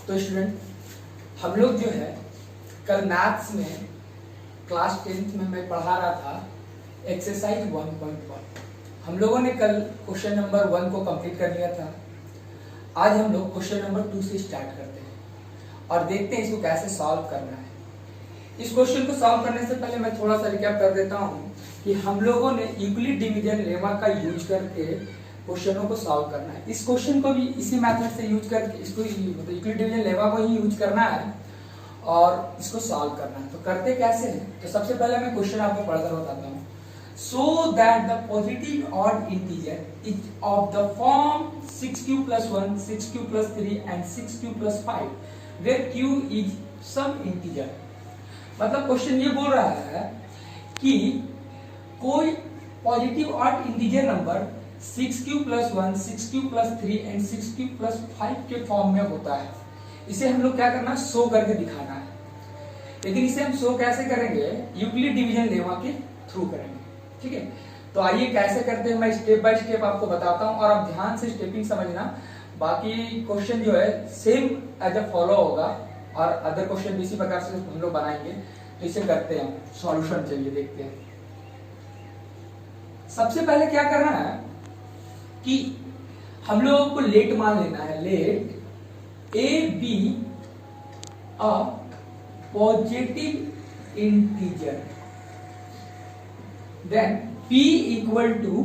तो स्टूडेंट हम लोग जो है कल मैथ्स में क्लास 10th में मैं पढ़ा रहा था एक्सरसाइज 1.1। हम लोगों ने कल क्वेश्चन नंबर 1 को कंप्लीट कर लिया था। आज हम लोग क्वेश्चन नंबर 2 से स्टार्ट करते हैं और देखते हैं इसको कैसे सॉल्व करना है। इस क्वेश्चन को सॉल्व करने से पहले मैं थोड़ा सा रिकैप कर देता हूँ कि हम लोगों ने यूक्लिड डिवीजन लेमा का यूज करके क्वेश्चनों को सॉल्व करना है। इस क्वेश्चन को भी इसी मेथड से यूज करके इसको यूक्लिड डिवीजन लेमा को ही यूज करना है और इसको सॉल्व करना है। तो करते कैसे हैं? तो सबसे पहले मैं क्वेश्चन आपको पढ़कर बताता हूँ। So that the positive odd integer is of the form 6q plus 1, 6q plus 3 and 6q plus 5 where q is some integer। मतलब क्वेश्चन ये बोल रहा है कि कोई positive odd integer number 6q plus 1, 6q plus 3 and 6q plus 5 के form में होता है। इसे हम लोग क्या करना है? शो करके दिखाना है। लेकिन इसे हम शो कैसे करेंगे? यूक्लिड डिवीजन लेमा के थ्रू करेंगे। ठीक है, तो आइए कैसे करते हैं मैं स्टेप बाय स्टेप आपको बताता हूं और आप ध्यान से स्टेपिंग समझना। बाकी क्वेश्चन जो है सेम एज अ फॉलो होगा और अदर क्वेश्चन भी इसी प्रकार से हम लोग बनाएंगे। तो इसे करते हैं सॉल्यूशन। चलिए देखते हैं। सबसे पहले क्या करना है कि हम लोगों को लेट मान लेना है। Let a b a positive integer then p equal to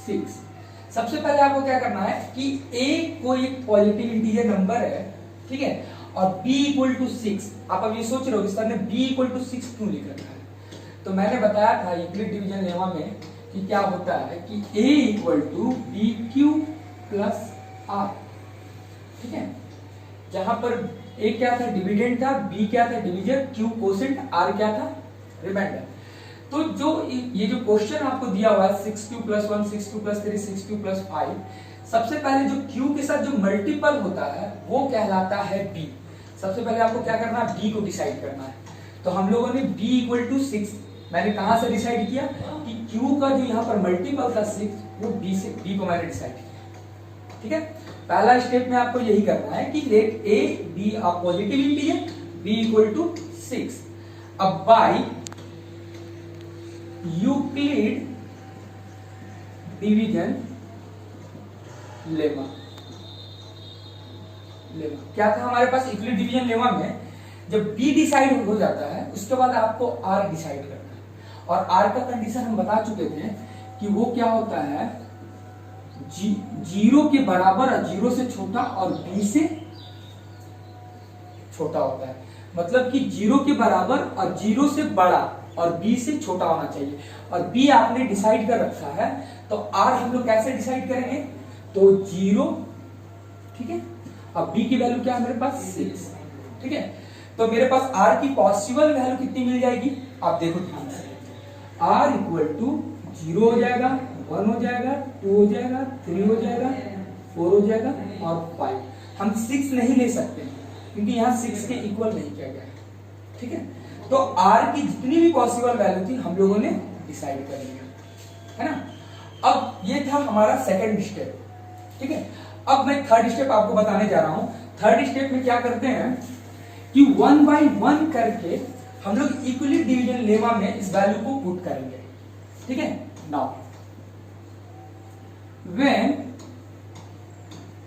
6। सबसे पहले आपको क्या करना है कि a कोई एक पॉजिटिव इंटीजर नंबर है, ठीक है, और b इक्वल टू 6। आप अब ये सोच रहे हो सर ने b इक्वल टू 6 क्यों लिख रखा है? तो मैंने बताया था यूक्लिड डिवीजन लेमा में कि क्या होता है कि a equal to b q plus r. ठीक है, जहां पर a क्या था? डिविडेंड था, b क्या था? डिवीजर, q कोसेंट, r क्या था? रिमाइंडर। तो जो ये जो क्वेश्चन आपको दिया हुआ है 6q plus 1, 6q plus 3, 6q plus 5, सबसे पहले जो q के साथ जो मल्टीपल होता है वो कहलाता है b। सबसे पहले आपको क्या करना है? b को डिसाइड करना है। तो हम लोगों ने b इक्वल टू 6 मैंने कहां से डिसाइड किया कि q का जो यहाँ पर मल्टीपल था 6 वो b को मैंने डिसाइड किया। ठीक है, पहला स्टेप में आपको यही करना है कि let a be a positive integer, b equal to 6। अब बाय यूक्लिड डिवीजन लेमा क्या था हमारे पास? यूक्लिड डिवीजन लेमा में जब b डिसाइड हो जाता है उसके बाद आपको r डिसाइड करना है। और r का कंडीशन हम बता चुके थे कि वो क्या होता है? जीरो के बराबर और जीरो से छोटा और b से छोटा होता है। मतलब कि जीरो के बराबर और जीरो से बड़ा और b से छोटा होना चाहिए। और b आपने डिसाइड कर रखा है, तो r हम लोग कैसे डिसाइड करेंगे? तो 0, ठीक है, अब b की वैल्यू क्या है मेरे पास? 6। ठीक है, तो मेरे पास r की पॉसिबल वैल्यू कितनी मिल जाएगी? आप देखो ध्यान से। r इक्वल टू 0 हो जाएगा, 1 हो जाएगा, 2 हो जाएगा, 3 हो जाएगा, 4 हो जाएगा और 5। हम 6 नहीं ले सकते क्योंकि यहाँ 6 के इक्वल नहीं किया गया है। ठीक है, तो r की जितनी भी पॉसिबल वैल्यू थी हम लोगों ने डिसाइड कर लिया, है ना। अब ये था हमारा सेकंड स्टेप। ठीक है, अब मैं थर्ड स्टेप आपको बताने जा रहा हूं। थर्ड स्टेप में क्या करते हैं कि 1 बाय 1 करके हम लोग यूक्लिड डिवीजन लेमा में इस वैल्यू को पुट करेंगे। ठीक है, now when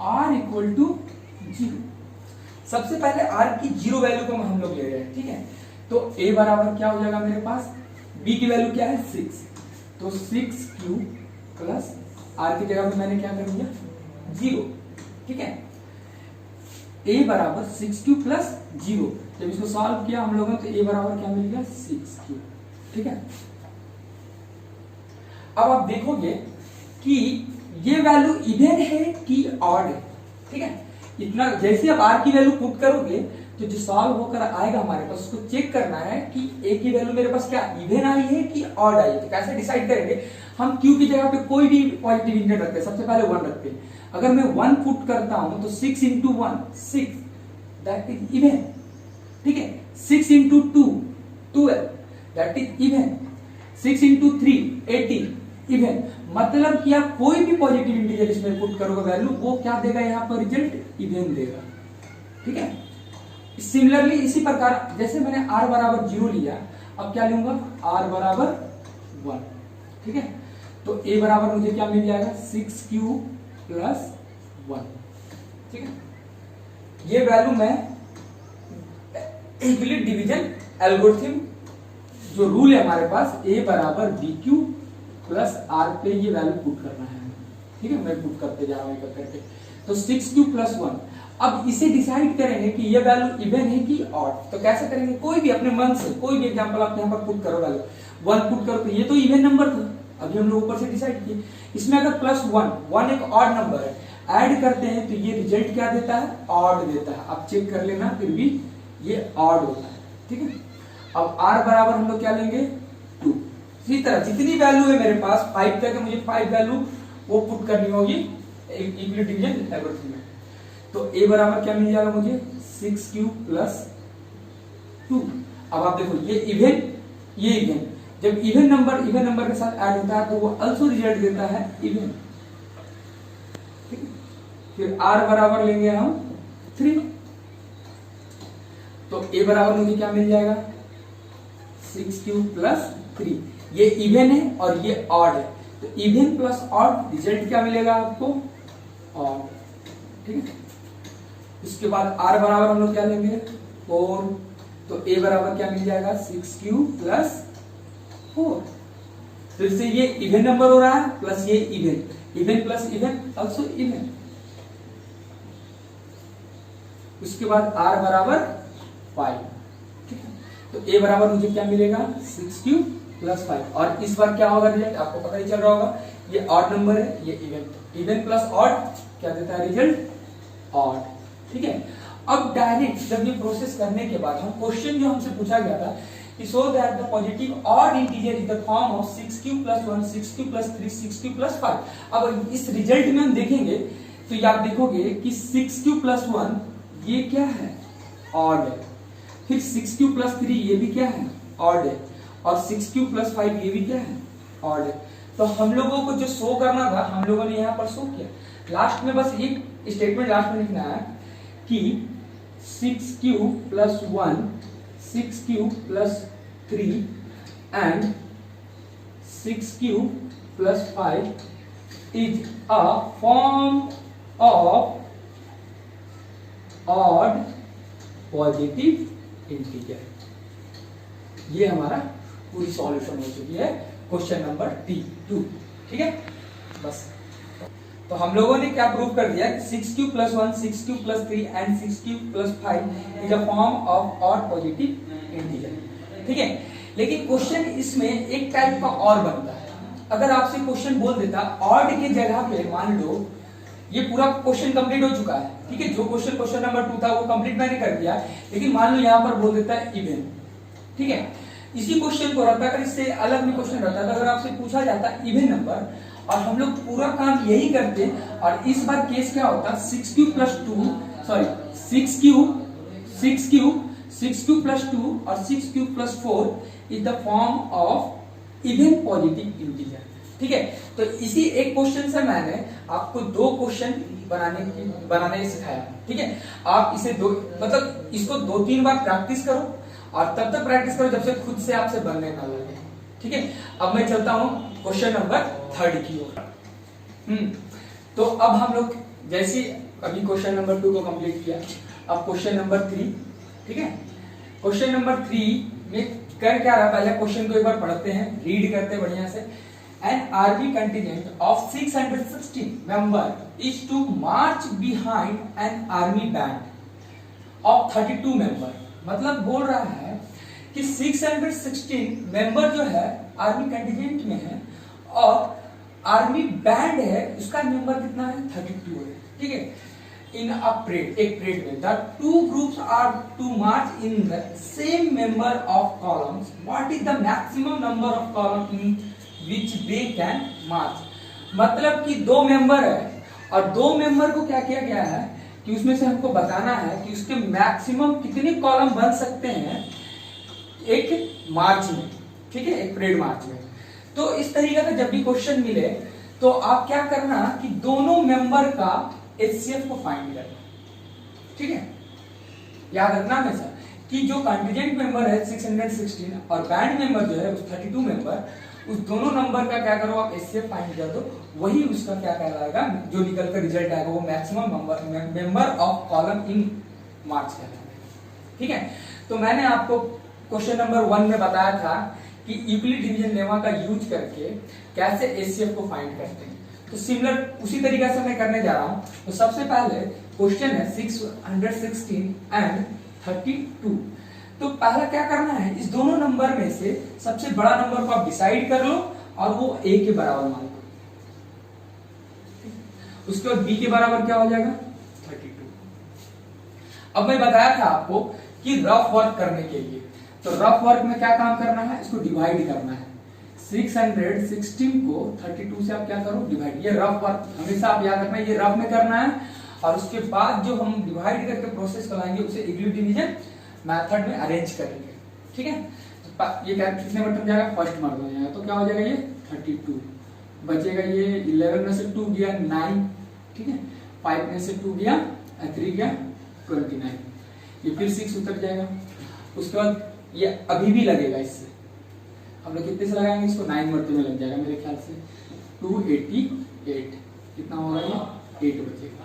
r equal to 0, सबसे पहले r की 0 वैल्यू को हम लोग ले रहे हैं। ठीक है, तो a बराबर क्या हो जाएगा मेरे पास? b की वैल्यू क्या है? 6। तो 6q प्लस r की जगह पे मैंने क्या कर दिया? 0। ठीक है, a बराबर 6q प्लस 0। जब इसको सॉल्व किया हम लोगों ने तो a बराबर क्या मिल गया? 6q। ठीक है, अब आप देखोगे कि ये वैल्यू इवन है कि ऑड है। ठीक है, इतना जैसे आप r की वैल्यू पुट करोगे तो जो सॉल्व होकर आएगा हमारे पास उसको चेक करना है कि a की वैल्यू मेरे पास क्या इवन आई है कि ऑड आई है। तो कैसे डिसाइड करेंगे? हम q की जगह पे कोई भी पॉजिटिव इंटीजर रखते हैं। सबसे पहले 1 रखते हैं। अगर मैं 1 पुट करता हूं तो 6 इंटू 1 6, दैट इज इवन। ठीक है, 6 into 2 12, that is even. 6 into 3 18, even. मतलब कि आप कोई भी पॉजिटिव इंटीजर इसमें पुट करोगे वैल्यू वो क्या देगा? यहाँ पर रिजल्ट इवन देगा। ठीक है। सिमिलरली इसी प्रकार जैसे मैंने r बराबर 0 लिया, अब क्या लूंगा r बराबर 1, ठीक है। तो a बराबर मुझे क्या मिल जाएगा 6q प्लस 1, ठीक है। ये वैल्यू मैं यूक्लिड डिवीजन एल्गोरिथम जो रूल है हमारे पास a बराबर bq प्लस r पे ये वैल्यू पुट करना है, ठीक है। मैं पुट करते जा रहा हूं एक करके। तो 6q प्लस 1, अब इसे डिसाइड करेंगे कि ये वैल्यू इवन है कि ऑड। तो कैसे करेंगे, कोई भी अपने मन से कोई भी एग्जांपल आप यहाँ पर पुट करो, वैल्यू 1 पुट करो, तो ये तो इवन नंबर था, अभी हम लोग ऊपर से डिसाइड किए। इसमें अगर प्लस 1 एक ऑड नंबर है, ऐड करते हैं तो ये रिजल्ट क्या देता है, ऑड देता है। आप चेक कर लेना, फिर भी ये ऑड होता है, ठीक है। अब r बराबर हम लोग क्या लेंगे 2। इसी तरह जितनी वैल्यू है मेरे पास 5 तक, मुझे 5 वैल्यू वो पुट करनी होगी यूक्लिड डिवीजन एल्गोरिथम में। तो a बराबर क्या मिल जाएगा मुझे 6q प्लस 2। अब आप देखो ये इवन, ये इवन, जब इवन नंबर के साथ ऐड होता है तो वो अल्सो रिजल्ट देता है इवन, ठीक है। फिर r बराबर लेंगे हम 3, तो a बराबर मुझे क्या मिल जाएगा 6q प्लस 3। ये इवन है और ये ऑड है, तो इवन प्लस ऑड रिजल्ट क्या मिलेगा आपको, ऑड, ठीक है। इसके बाद r बराबर हम लोग क्या लेंगे 4, तो a बराबर क्या मिल जाएगा 6q प्लस 4। फिर से ये इवन नंबर हो रहा है, प्लस ये even plus even also even. उसके बाद r बराबर 5, ठीक है। तो a बराबर मुझे क्या मिलेगा 6q प्लस 5, और इस बार क्या होगा रिजल्ट आपको पता ही चल रहा होगा, ये ऑड नंबर है, ये इवन प्लस ऑड क्या देता है रिजल्ट, ऑड, ठीक है। अब डायरेक्ट जब ये प्रोसेस करने के बाद हम क्वेश्चन जो हमसे पूछा गया था कि so that the positive odd integer is the form of 6q plus 1, 6q plus 3, 6q plus 5। अब इस रिजल्ट में हम देखेंगे तो ये आप देखोगे कि 6q प्लस 1 ये क्या है, ऑड है। फिर 6q प्लस 3 ये भी क्या है, ऑड है। और 6q प्लस 5 ये भी क्या है, ऑड है। तो हम लोगों को जो शो करना था हम लोगों ने यहाँ पर शो किया। लास्ट में बस एक स्टेटमेंट लास्ट में लिखना है कि 6q plus 1, 6q plus 3 and 6q plus 5 is a form of odd positive integer. ये हमारा पूरी सॉल्यूशन हो चुकी है क्वेश्चन नंबर D2, ठीक है। बस तो हम लोगों ने क्या प्रूव कर दिया कि 6q plus 1, 6q plus 3 and 6q plus 5 is a form of odd positive integer, ठीक है। लेकिन क्वेश्चन इसमें एक टाइप का और बनता है। अगर आपसे क्वेश्चन बोल देता ऑड के जगह पे, मान लो ये पूरा क्वेश्चन कंप्लीट हो चुका है, ठीक है। जो क्वेश्चन नंबर 2 था वो कंप्लीट मैंने कर दिया, लेकिन मान लो यहाँ पर बोल देता है इवन, ठीक है। इसी क्वेश्चन को रहता, अगर इससे अलग भी क्वेश्चन रहता था, अगर आपसे पूछा जाता इवन नंबर और हम लोग पूरा काम यही करते, और इस बार केस क्या होता 6q plus 2, sorry 6q plus 2 और 6q plus 4 is the form of even positive integer, ठीक है। तो इसी एक क्वेश्चन से मैंने आपको 2 क्वेश्चन बनाने सिखाया, ठीक है। आप इसे मतलब इसको 2-3 बार प्रैक्टिस करो और तब तक प्रैक्टिस करो जब से खुद से आपसे बनने ना लगे, ठीक है। अब मैं चलता हूं क्वेश्चन नंबर 3 की ओर। तो अब हम लोग जैसे अभी क्वेश्चन नंबर 2 को कंप्लीट किया, अब क्वेश्चन नंबर 3, ठीक है। क्वेश्चन नंबर 3 में कर क्या रहा, पहले क्वेश्चन को एक बार पढ़ते हैं, रीड करते हैं बढ़िया से। An army contingent of 616 members is to march behind an army band of 32 members। मतलब बोल रहा है कि 616 मेंबर जो है आर्मी कंटिजेंट में है और आर्मी बैंड है, उसका मेंबर कितना है 32 है, ठीक है। इन अ परेड, एक परेड में the 2 groups are to march in the same member of columns, what is the maximum number of column in which they can march. मतलब कि 2 मेंबर है और 2 मेंबर को क्या किया गया है कि उसमें से हमको बताना है कि उसके मैक्सिमम कितने कॉलम बन सकते हैं एक मार्च में, ठीक है, एक परेड मार्च में। तो इस तरीके का जब भी क्वेश्चन मिले तो आप क्या करना कि दोनों मेंबर का एचसीएफ को फाइंड करना, ठीक है। याद रखना हमेशा कि जो कंटीजेंट मेंबर है 616 और बैंड मेंबर जो है उस 32 मेंबर, उस दोनों नंबर का क्या करो आप एचसीएफ फाइंड कर दो, वही उसका क्या कहलाएगा, जो निकल कर रिजल्ट आएगा वो maximum member of column in marks कहलाएगा। ठीक है, तो मैंने आपको क्वेश्चन नंबर 1 में बताया था कि यूक्लिड डिवीजन लेमा का यूज करके कैसे एचसीएफ को फाइंड करते हैं। तो सिमिलर उसी तरीके से मैं करने जा रहा हूं। तो सबसे पहले क्वेश्चन है 616 एंड 32। तो पहला क्या करना है, इस दोनों नंबर में से सबसे बड़ा नंबर को आप डिसाइड कर लो और वो a के बराबर मान लो। उसके बाद b के बराबर क्या हो जाएगा 32। अब मैं बताया था आपको कि रफ वर्क करने के लिए, तो रफ वर्क में क्या काम करना है, इसको डिवाइड करना है। 616 को 32 से आप क्या करो डिवाइड, ये रफ वर्क हमेशा आप याद रखना, ये रफ में करना है। और उसके बाद जो हम डिवाइड करके प्रोसेस कराएंगे उसे यूक्लिड डिवीजन मेथड में अरेंज करेंगे। ठीक है, तो ये क्या कितने में टर्म जाएगा, फर्स्ट मर्ज हो जाएगा, तो क्या हो जाएगा ये 32 बचेगा, ये 11 में से 2 गया 9, ठीक है, 5 में से 2 गया 3 गया 29, ये फिर 6 उतर जाएगा। उसके बाद ये अभी भी लगेगा, इससे हम लोग कितने से लगाएंगे इसको, 9 मरते में लग जाएगा मेरे ख्याल से 288, कितना होगा ये 8 बचेगा।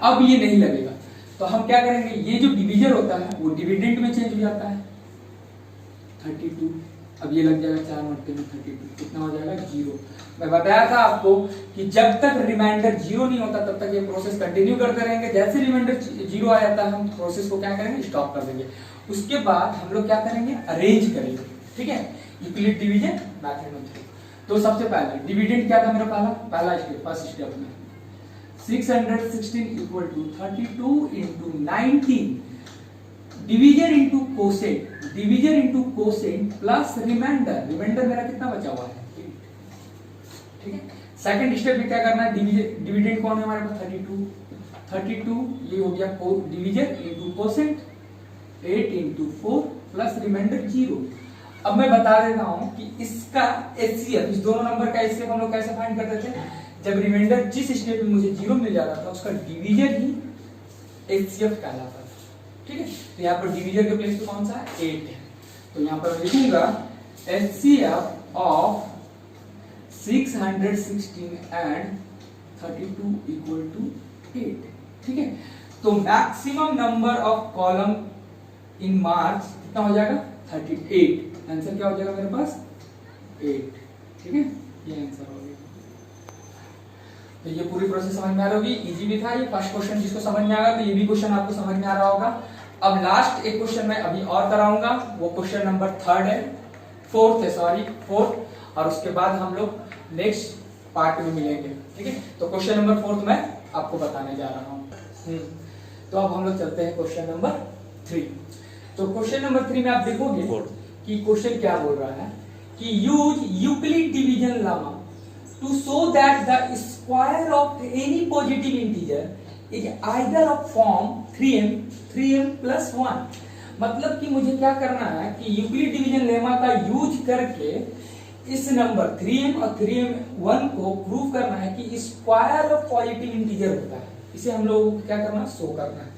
अब ये नहीं लगेगा तो हम क्या करेंगे, ये जो डिवीजर होता है वो डिविडेंड में चेंज हो जाता है 32, अब ये लग जाएगा 4 मरते में 32, कितना हो जाएगा 0। मैं बताया था आपको कि जब तक रिमाइंडर 0 नहीं होता तब तक ये प्रोसेस कंटिन्यू करते रहेंगे, जैसे रिमाइंडर 0 आ जाता है हम प्रोसेस को क्या करेंगे, स्टॉप कर देंगे। उसके बाद हम लोग क्या करेंगे, अरेंज करेंगे। ठीक है, यूक्लिड डिवीजन मेथड में। तो सबसे पहले डिविडेंड क्या था मेरा, पहला स्टेप, फर्स्ट स्टेप में 616 equal to 32 into 19 divisor into quotient, divisor into quotient plus remainder, remainder मेरा कितना बचा हुआ है 8। ठीक है, सेकंड स्टेप में क्या करना है, डिविडेंड कौन है हमारे पास 32, ये हो गया divisor into quotient 8 into 4 plus remainder 0। अब मैं बता देता हूं कि इसका एचसीएफ, इस दोनों नंबर का एचसीएफ हम लोग कैसे फाइंड करते थे, जब रिमाइंडर जिस स्टेप में मुझे 0 मिल जाता था उसका डिवीजर ही एचसीएफ कहलाता था। ठीक है, तो यहाँ पर डिवीजर के प्लेस पे कौन सा है 8 है, तो यहाँ पर लिखूंगा HCF of 616 and 32 equal to 8। ठीक है, तो maximum number of column in marks कितना हो जाएगा 38, आंसर क्या हो जाएगा मेरे पास 8। ठीक है, ये आंसर हो गया। तो ये पूरी प्रोसेस समझ में आ रही होगी, इजी भी था ये फर्स्ट क्वेश्चन, जिसको समझ में आएगा तो ये भी क्वेश्चन आपको समझ में आ रहा होगा। अब लास्ट एक क्वेश्चन मैं अभी और कराऊंगा, वो क्वेश्चन नंबर 3 है, फोर्थ, और उसके बाद हम लोग नेक्स्ट पार्ट में मिलेंगे। ठीक है, तो क्वेश्चन नंबर 4 मैं आपको बताने जा रहा हूँ। तो अब हम लोग चलते हैं क्वेश्चन नंबर 3। तो क्वेश्चन नंबर 3 में आप देखोगे कि क्वेश्चन क्या बोल रहा है कि use Euclid division lemma to show that the square of any positive integer is either of form 3m plus 1। मतलब कि मुझे क्या करना है कि यूक्लिड डिवीजन लेमा का यूज करके इस नंबर 3m और 3m1 को प्रूव करना है कि स्क्वायर ऑफ पॉजिटिव इंटीजर होता है, इसे हम लोगों को क्या करना है, शो करना है।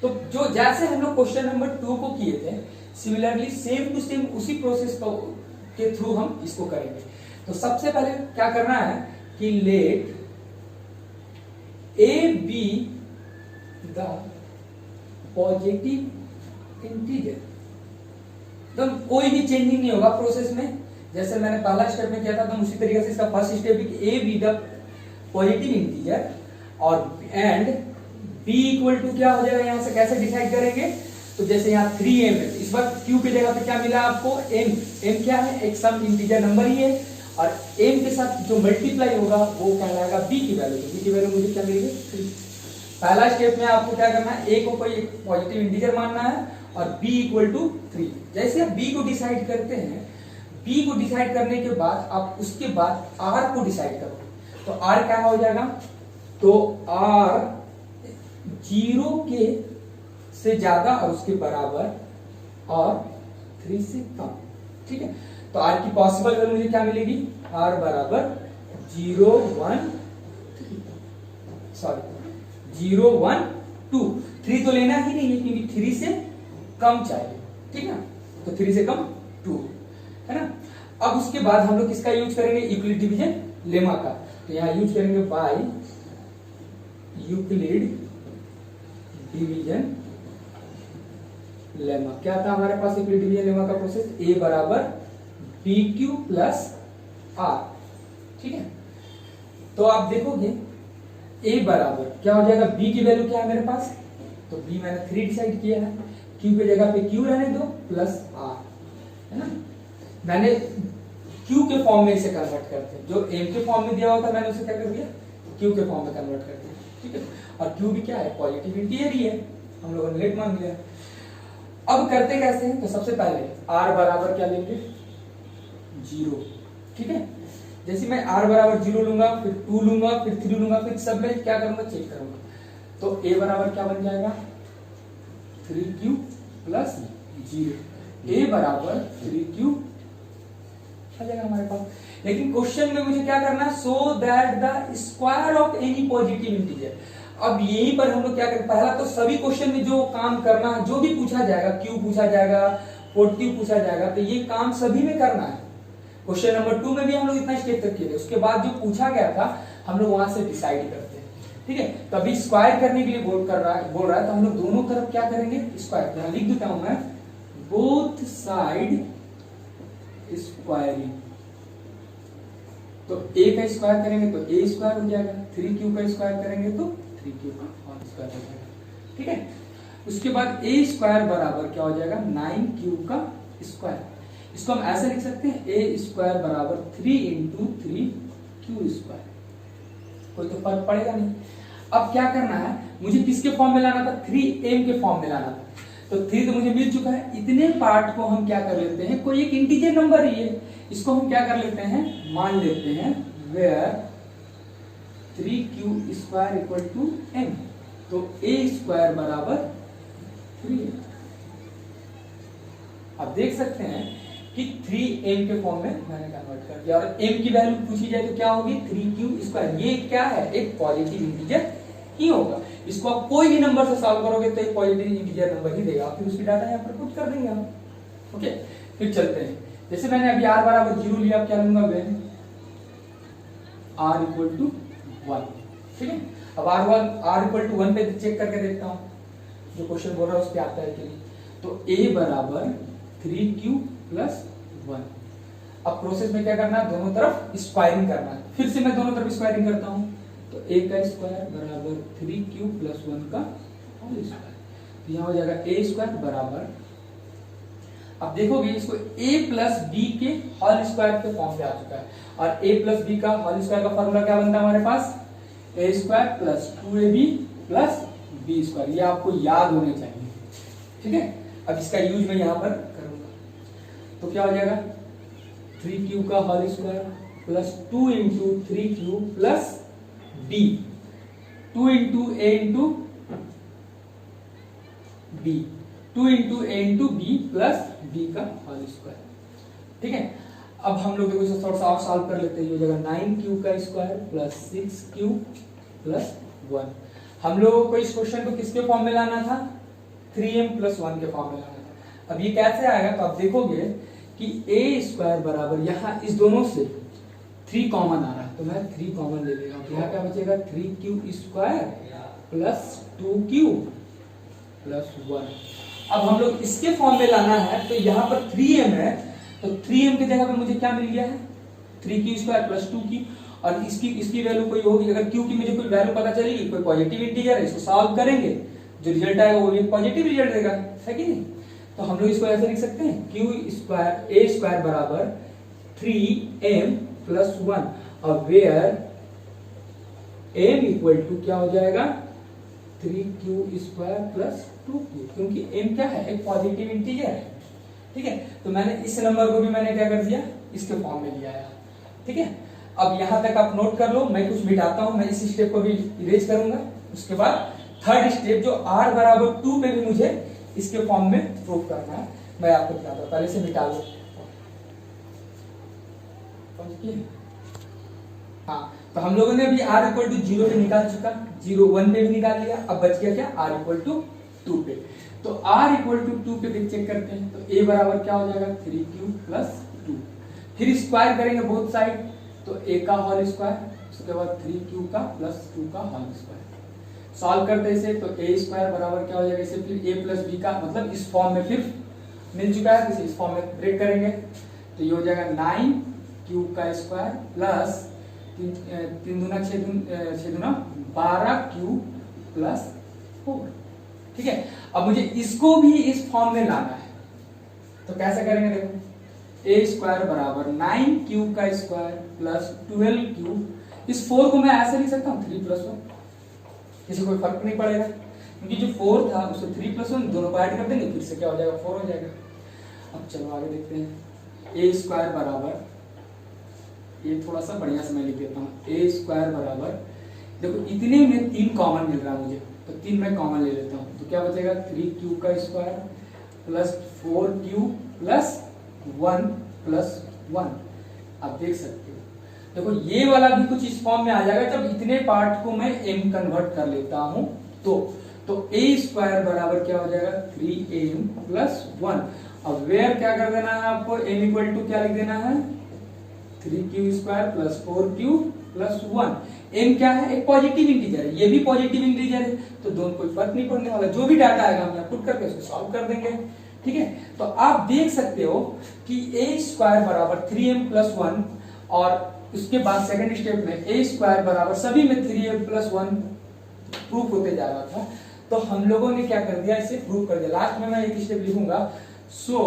तो जो जैसे हम लोग क्वेश्चन नंबर 2 को किए थे, सिमिलरली सेम टू सेम उसी प्रोसेस के थ्रू हम इसको करेंगे। तो सबसे पहले क्या करना है कि let a b the positive integer, तो कोई भी चेंजिंग नहीं होगा प्रोसेस में, जैसे मैंने पहला स्टेप में किया था तो उसी तरीके से इसका फर्स्ट स्टेप भी ए बी द पॉजिटिव इंटीजर और एंड b इक्वल टू क्या हो जाएगा, यहां से कैसे डिसाइड करेंगे, तो जैसे यहाँ 3m है, इस बार q की जगह पे क्या मिला आपको m क्या है, एक सम इंटीजर नंबर ही है, और m के साथ जो मल्टीप्लाई होगा वो कहलाएगा b की वैल्यू, b की वैल्यू मुझे क्या मिलेगी 3। पहला स्टेप में आपको क्या करना है, a को कोई पॉजिटिव इंटीजर मानना है और b इक्वल टू 3। जैसे आप b को डिसाइड करते हैं, b को डिसाइड करने के बाद आप उसके बाद r को डिसाइड करो, तो r क्या हो जाएगा, तो r 0 के से ज्यादा और उसके बराबर और 3 से कम। ठीक है, तो r की पॉसिबल वैल्यू मुझे क्या मिलेगी, r बराबर 0 1 2। 3 तो लेना ही नहीं है क्योंकि 3 से कम चाहिए, ठीक है, तो 3 से कम 2 है ना। अब उसके बाद हम लोग किसका यूज करेंगे, यूक्लिड डिवीजन लेमा का। तो यहां यूज करेंगे बाय यूक्लिड डिवीजन लेमा। क्या था हमारे पास यूक्लिड डिवीजन लेमा का प्रोसेस, ए बराबर बी क्यू प्लस आर, ठीक है। तो आप देखोगे ए बराबर क्या हो जाएगा, बी की वैल्यू क्या है मेरे पास, तो बी मैंने 3 डिसाइड किया है, क्यू की जगह पे क्यू रहने दो प्लस आर, है ना। मैंने क्यू के फॉर्म में इसे कन्वर्ट करते हैं, जो एम के फॉर्म में दिया हुआ था मैंने उसे क्या कर दिया, क्यू के फॉर्म में कन्वर्ट कर दिया, ठीक है। और क्यू भी क्या है, पॉजिटिव इंटीजर ही है, हम लोगों ने लेट मान लिया। अब करते कैसे हैं, तो सबसे पहले आर बराबर क्या लेंगे, 0, ठीक है। जैसे मैं r बराबर 0 लूंगा, फिर 2 लूंगा, फिर 3 लूंगा, फिर सब में क्या करूंगा, चेक करूंगा। तो a बराबर क्या बन जाएगा, 3q प्लस 0, a बराबर 3q आ जाएगा हमारे पास। लेकिन क्वेश्चन में मुझे क्या करना है, so that the square of any positive integer. अब यहीं पर हम लोग क्या करें, पहला तो सभी क्वेश्चन में जो काम करना है, जो भी पूछा जाएगा, q पूछा जाएगा, 40 पूछा जाएगा, तो ये काम सभी में करना है। क्वेश्चन नंबर 2 में भी हम लोग इतना स्टेप तक किए थे, उसके बाद जो पूछा गया था हम लोग वहां से डिसाइड करते हैं, ठीक है। तो अभी स्क्वायर करने के लिए बोल रहा है, तो हम लोग दोनों तरफ क्या करेंगे, स्क्वायर। यहां लिख देता हूं मैं, बोथ साइड स्क्वायरिंग। तो a का स्क्वायर करेंगे तो a स्क्वायर हो जाएगा, 3q का स्क्वायर करेंगे तो 3q का होल स्क्वायर हो जाएगा, ठीक है। उसके बाद a स्क्वायर बराबर क्या हो जाएगा, 9q का स्क्वायर। इसको हम ऐसे लिख सकते हैं, a स्क्वायर बराबर 3 इंटू 3q स्क्वायर, कोई तो फर्क पड़ेगा नहीं। अब क्या करना है, मुझे किसके फॉर्म में लाना था, 3m के फॉर्म में लाना था। तो 3 तो मुझे मिल चुका है, इतने पार्ट को हम क्या कर लेते हैं, कोई एक इंटीजर नंबर ही है, इसको हम क्या कर लेते हैं, मान लेते हैं where 3q square equal to m। तो a स्क्वायर बराबर 3। अब देख सकते हैं कि 3m के फॉर्म में मैंने कन्वर्ट कर दिया, और m की वैल्यू पूछी जाए तो क्या होगी, 3q स्क्वायर। ये क्या है, एक पॉजिटिव इंटीजर ही होगा। इसको आप कोई भी नंबर से सॉल्व करोगे तो एक पॉजिटिव इंटीजर नंबर ही देगा, फिर उसकी डाटा यहाँ पर पुट कर देंगे हम, ओके। फिर चलते हैं, जैसे मैंने अभी r बराबर 0 लिया, अब क्या लूंगा, वेन r इक्वल टू 1, ठीक है। अब r इक्वल टू 1 पे चेक करके देखता हूँ, जो क्वेश्चन बोल रहा है उस पर आता है कि नहीं। तो a बराबर 3q प्लस 1। अब प्रोसेस में क्या करना है, दोनों तरफ स्क्वायरिंग करना है। फिर से मैं दोनों तरफ स्क्वायरिंग करता हूं, तो a का स्क्वायर बराबर 3q प्लस 1 का होल स्क्वायर। तो यहां हो जाएगा a स्क्वायर बराबर, अब देखोगे इसको a प्लस बी के होल स्क्वायर के फॉर्म पे आ चुका है, और a प्लस बी का होल स्क्वायर का फॉर्मूला क्या बनता है हमारे पास, a square plus 2ab plus b square. ये आपको याद होने चाहिए, ठीक है। अब इसका यूज मैं यहां पर करूंगा, तो क्या हो जाएगा, 3q का whole square plus 2 into 3q plus b, 2 into a into b, 2 into a into b plus b का होल स्क्वायर, ठीक है। अब हम लोग इसे थोड़ा सा और सॉल्व कर लेते हैं। ये हो जाएगा 9q का स्क्वायर प्लस 6q प्लस 1। हम लोगों को इस क्वेश्चन को किसके फॉर्म में लाना था, 3m प्लस 1 के फॉर्म में लाना था। अब ये कैसे आएगा, तो आप देखोगे कि a स्क्वायर बराबर, यहाँ इस दोनों से 3 कॉमन आ रहा है, तो मैं 3 कॉमन ले लेगा, तो यहाँ क्या बचेगा, 3q square plus 2q plus 1। अब हम लोग इसके फॉर्म में लाना है, तो यहाँ पर 3m है, तो 3m की जगह पे मुझे क्या मिल गया है, 3q स्क्वायर प्लस 2q। और इसकी वैल्यू कोई होगी, अगर q की मुझे कोई वैल्यू पता चलेगी, कोई पॉजिटिव इंटीजर है, इसको सॉल्व करेंगे, जो रिजल्ट आएगा वो भी पॉजिटिव रिजल्ट देगा, है कि नहीं। तो हम लोग इसको ऐसे लिख सकते हैं, q स्क्वायर a स्क्वायर बराबर 3m प्लस 1, और वेयर m इक्वल टू क्या हो जाएगा, 3q स्क्वायर प्लस 2q, क्योंकि m क्या है, एक पॉजिटिव इंटीजर है, ठीक है। तो मैंने इस नंबर को भी मैंने क्या कर दिया, इसके फॉर्म में लिया है, ठीक है। अब यहां तक आप नोट कर लो, मैं कुछ मिटाता हूं, मैं इस स्टेप को भी इरेज करूंगा। उसके बाद थर्ड स्टेप जो r बराबर 2 पे भी मुझे इसके फॉर्म में प्रूव करना है, मैं आपको बताता हूं, पहले से मिटा लो। हाँ, तो हम लोगों ने अभी r इक्वल टू 0 पे निकाल चुका, 0 1 पे भी निकाल लिया, अब बच गया क्या, r इक्वल टू 2 पे। तो r इक्वल टू 2 पे चेक करते हैं, तो a बराबर क्या हो जाएगा 3q प्लस 2। फिर स्क्वायर करेंगे बोथ साइड, तो a का होल स्क्वायर, उसके बाद 3q का प्लस 2 का होल स्क्वायर। सॉल्व करते इसे, तो a स्क्वायर बराबर क्या हो जाएगा, इसे फिर a प्लस b का मतलब इस फॉर्म में फिर मिल चुका है, तो इस फॉर्म में ब्रेक करेंगे, तो ये हो जाएगा 9q का स्क्वायर प्लस 3 दूना 6 दूना 12q प्लस 4। ठीक है, अब मुझे इसको भी इस फॉर्म में लाना है, तो कैसे करेंगे, देखो a स्क्वायर बराबर 9q का स्क्वायर प्लस 12q। इस 4 को मैं ऐसे लिख सकता हूँ 3 प्लस 1, इसे कोई फर्क नहीं पड़ेगा, क्योंकि जो 4 था उसको 3 प्लस 1 दोनों को ऐड कर देंगे, फिर से क्या हो जाएगा 4 हो जाएगा। अब चलो आगे देखते हैं, a स्क्वायर बराबर, ये थोड़ा सा बढ़िया से मैं लिख देता हूँ, a स्क्वायर बराबर, देखो इतने में 3 कॉमन मिल रहा है मुझे, तो 3 मैं कॉमन ले लेता हूँ, तो क्या बचेगा 3q का square plus 4q plus 1 plus 1। आप देख सकते हो, देखो ये वाला भी कुछ इस फॉर्म में आ जाएगा जब इतने पार्ट को मैं m कन्वर्ट कर लेता हूं, तो a स्क्वायर बराबर क्या हो जाएगा 3m प्लस 1। अब वेयर क्या कर देना है आपको, m इक्वल टू क्या लिख देना है 3q square plus 4q plus 1। m क्या है, एक पॉजिटिव इंटीजर है, ये भी पॉजिटिव इंटीजर है, तो दोनों कोई फर्क नहीं पड़ने वाला, जो भी डाटा आएगा हम यहाँ पुट करके उसको सॉल्व कर देंगे। ठीक है, तो आप देख सकते हो कि a स्क्वायर बराबर 3m प्लस 1, और उसके बाद सेकंड स्टेप में a स्क्वायर बराबर सभी में 3m प्लस 1 प्रूफ होते जा रहा था, तो हम लोगों ने क्या कर दिया, इसे प्रूफ कर दिया। लास्ट में मैं एक स्टेप लिखूंगा, सो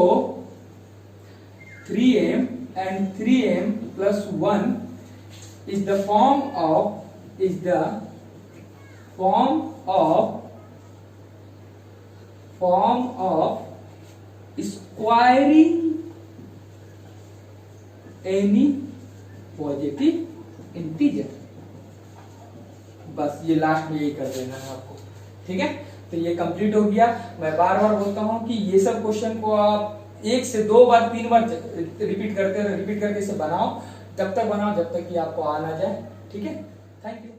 3m and 3m plus 1 is the form of squaring any positive integer. बस ये लास्ट में यही कर देना है आपको। ठीक है, तो ये कंप्लीट हो गया। मैं बार बार बोलता हूं कि ये सब क्वेश्चन को आप 1 से 2 बार 3 बार रिपीट करके इसे बनाओ, तब तक बनाओ जब तक कि आपको आ ना जाए। ठीक है, थैंक यू।